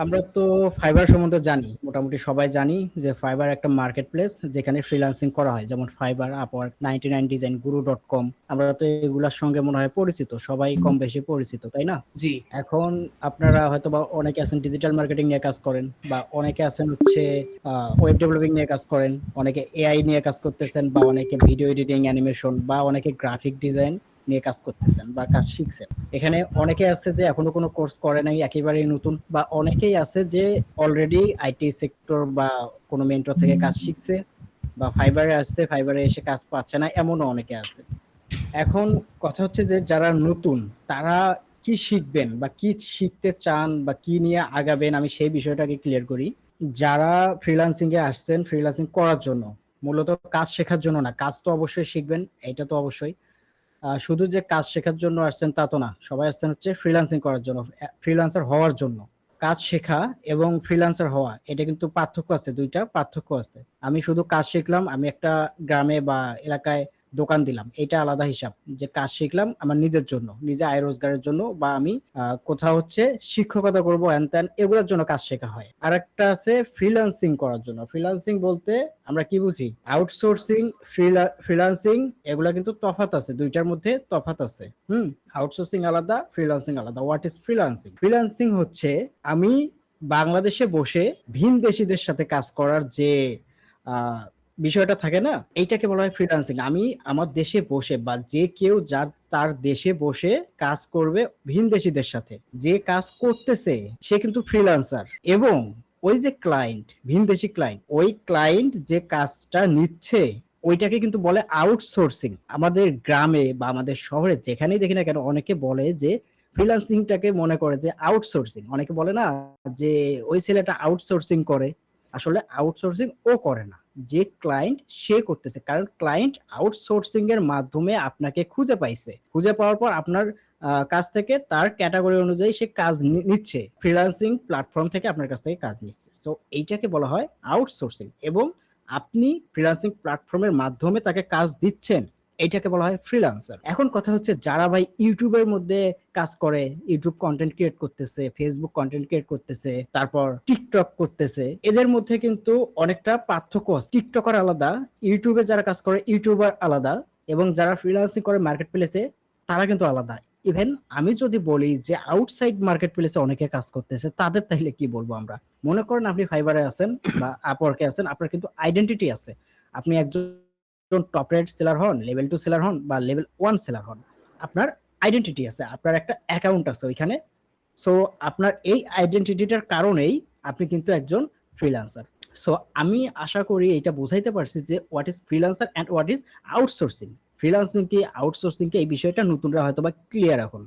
আমরা তো ফাইবার সম্বন্ধে জানি, মোটামুটি সবাই জানি যে ফাইবার একটা মার্কেট প্লেস যেখানে ফ্রিল্যান্সিং করা হয়, যেমন ফাইবার, আপওয়ার্ক, 99 ডিজাইন, গুরু.কম। আমরা তো এগুলার সঙ্গে মনে হয় পরিচিত, সবাই কম বেশি পরিচিত, তাই না? জি। এখন আপনারা হয়তো বা অনেকে আছেন ডিজিটাল মার্কেটিং নিয়ে কাজ করেন, বা অনেকে আছেন হচ্ছে ওয়েব ডেভেলপিং নিয়ে কাজ করেন, অনেকে এআই নিয়ে কাজ করতেছেন, বা অনেকে ভিডিও এডিটিং, অ্যানিমেশন, বা অনেকে গ্রাফিক ডিজাইন নিয়ে কাজ করতেছেন বা কাজ শিখছেন। এখানে অনেকে আছে যে এখনো কোনো কোর্স করে নাই, একেবারেই নতুন, বা অনেকেই আছে যে অলরেডি আইটি সেক্টর বা কোনো মেন্টর থেকে কাজ শিখছে, বা ফাইবারে আসছে, ফাইবারে এসে কাজ পাচ্ছে না, এমনও অনেকে আছে। এখন কথা হচ্ছে যে যারা নতুন তারা কি শিখবেন বা কি শিখতে চান বা কি নিয়ে আগাবেন, আমি সেই বিষয়টাকে ক্লিয়ার করি। যারা ফ্রিল্যান্সিং এ আসছেন ফ্রিল্যান্সিং করার জন্য, মূলত কাজ শেখার জন্য না, কাজ তো অবশ্যই শিখবেন, এটা তো অবশ্যই। শুধু যে কাজ শেখার জন্য আসছেন তা তো না, সবাই আসছেন হচ্ছে ফ্রিল্যান্সিং করার জন্য, ফ্রিল্যান্সার হওয়ার জন্য। কাজ শেখা এবং ফ্রিল্যান্সার হওয়া, এটা কিন্তু পার্থক্য আছে, দুইটা পার্থক্য আছে। আমি শুধু কাজ শিখলাম, আমি একটা গ্রামে বা এলাকায় দোকান দিলাম, এটা আলাদা হিসাব। যে কাজ শিখলাম আমার নিজের জন্য, নিজে আয় রোজগারের জন্য, বা আমি কোথাও হচ্ছে শিক্ষকতা করবো হ্যান ত্যান, এগুলোর জন্য কাজ শেখা হয়। আর একটা আছে ফ্রিল্যান্সিং করার জন্য। ফ্রিল্যান্সিং বলতে আমরা কি বুঝি? আউটসোর্সিং, ফ্রিল্যান্সিং, এগুলা কিন্তু তফাৎ আছে, দুইটার মধ্যে তফাৎ আছে। আউটসোর্সিং আলাদা, ফ্রিল্যান্সিং আলাদা। What is freelancing? ফ্রিল্যান্সিং হচ্ছে আমি বাংলাদেশে বসে ভিনদেশীদের সাথে কাজ করার যে আহ, বিষয়টা থাকে না, এইটাকে বলা হয় ফ্রিল্যান্সিং। আমি আমার দেশে বসে, বা যে কেউ যার তার দেশে বসে কাজ করবে ভিনদেশীদের সাথে, যে কাজ করতেছে সে কিন্তু ফ্রিল্যান্সার। এবং ওই যে ক্লায়েন্ট, ভিনদেশি ক্লায়েন্ট, ওই ক্লায়েন্ট যে কাজটা নিচ্ছে ওইটাকে কিন্তু বলে আউটসোর্সিং। আমাদের গ্রামে বা আমাদের শহরে যেখানেই দেখি না কেন, অনেকে বলে যে ফ্রিল্যান্সিংটাকে মনে করে যে আউটসোর্সিং। অনেকে বলে না যে ওই ছেলেটা আউটসোর্সিং করে। আসলে আউটসোর্সিং ও করে না, যে ক্লায়েন্ট সে করতেছে। কারণ ক্লায়েন্ট আউটসোর্সিং এর মাধ্যমে আপনাকে খুঁজে পাইছে, খুঁজে পাওয়ার পর আপনার কাছ থেকে তার ক্যাটাগরি অনুযায়ী সে কাজ নিচ্ছে, ফ্রিল্যান্সিং প্ল্যাটফর্ম থেকে আপনার কাছ থেকে কাজ নিচ্ছে। সো এইটাকে বলা হয় আউটসোর্সিং। এবং আপনি ফ্রিল্যান্সিং প্ল্যাটফর্মের মাধ্যমে তাকে কাজ দিচ্ছেন, এইটাকে বলা হয় ফ্রিল্যান্সার। এখন কথা হচ্ছে যারা ভাই ইউটিউবের মধ্যে কাজ করে, ইউটিউব কন্টেন্ট ক্রিয়েট করতেছে, ফেসবুক কন্টেন্ট ক্রিয়েট করতেছে, তারপর টিকটক করতেছে, এদের মধ্যে কিন্তু অনেকটা পার্থক্য আছে। টিকটকার আলাদা, ইউটিউবে যারা কাজ করে ইউটিউবার আলাদা, এবং যারা ফ্রিল্যান্সিং করে মার্কেট প্লেসে তারা কিন্তু আলাদা। ইভেন আমি যদি বলি যে আউটসাইড মার্কেট প্লেসে অনেকে কাজ করতেছে, তাদের তাইলে কি বলবো আমরা? মনে করেন আপনি ফাইবারে আছেন বা আপওয়ার্কে আছেন, আপনার কিন্তু আইডেন্টিটি আছে। আপনি একজন টপ রেট সেলার হন, লেভেল 2 সেলার হন, বা লেভেল 1 সেলার হন, আপনার আইডেন্টিটি আছে, আপনার একটা অ্যাকাউন্ট আছে ওইখানে। সো আপনার এই আইডেন্টিটিটার কারণেই আপনি কিন্তু একজন ফ্রিল্যান্সার। সো আমি আশা করি এটা বোঝাইতে পারছি যে what is freelancer and what is outsourcing. Freelancing কি আউটসোর্সিং কি, এই বিষয়টা নতুনরা হয়তো বা ক্লিয়ার এখন।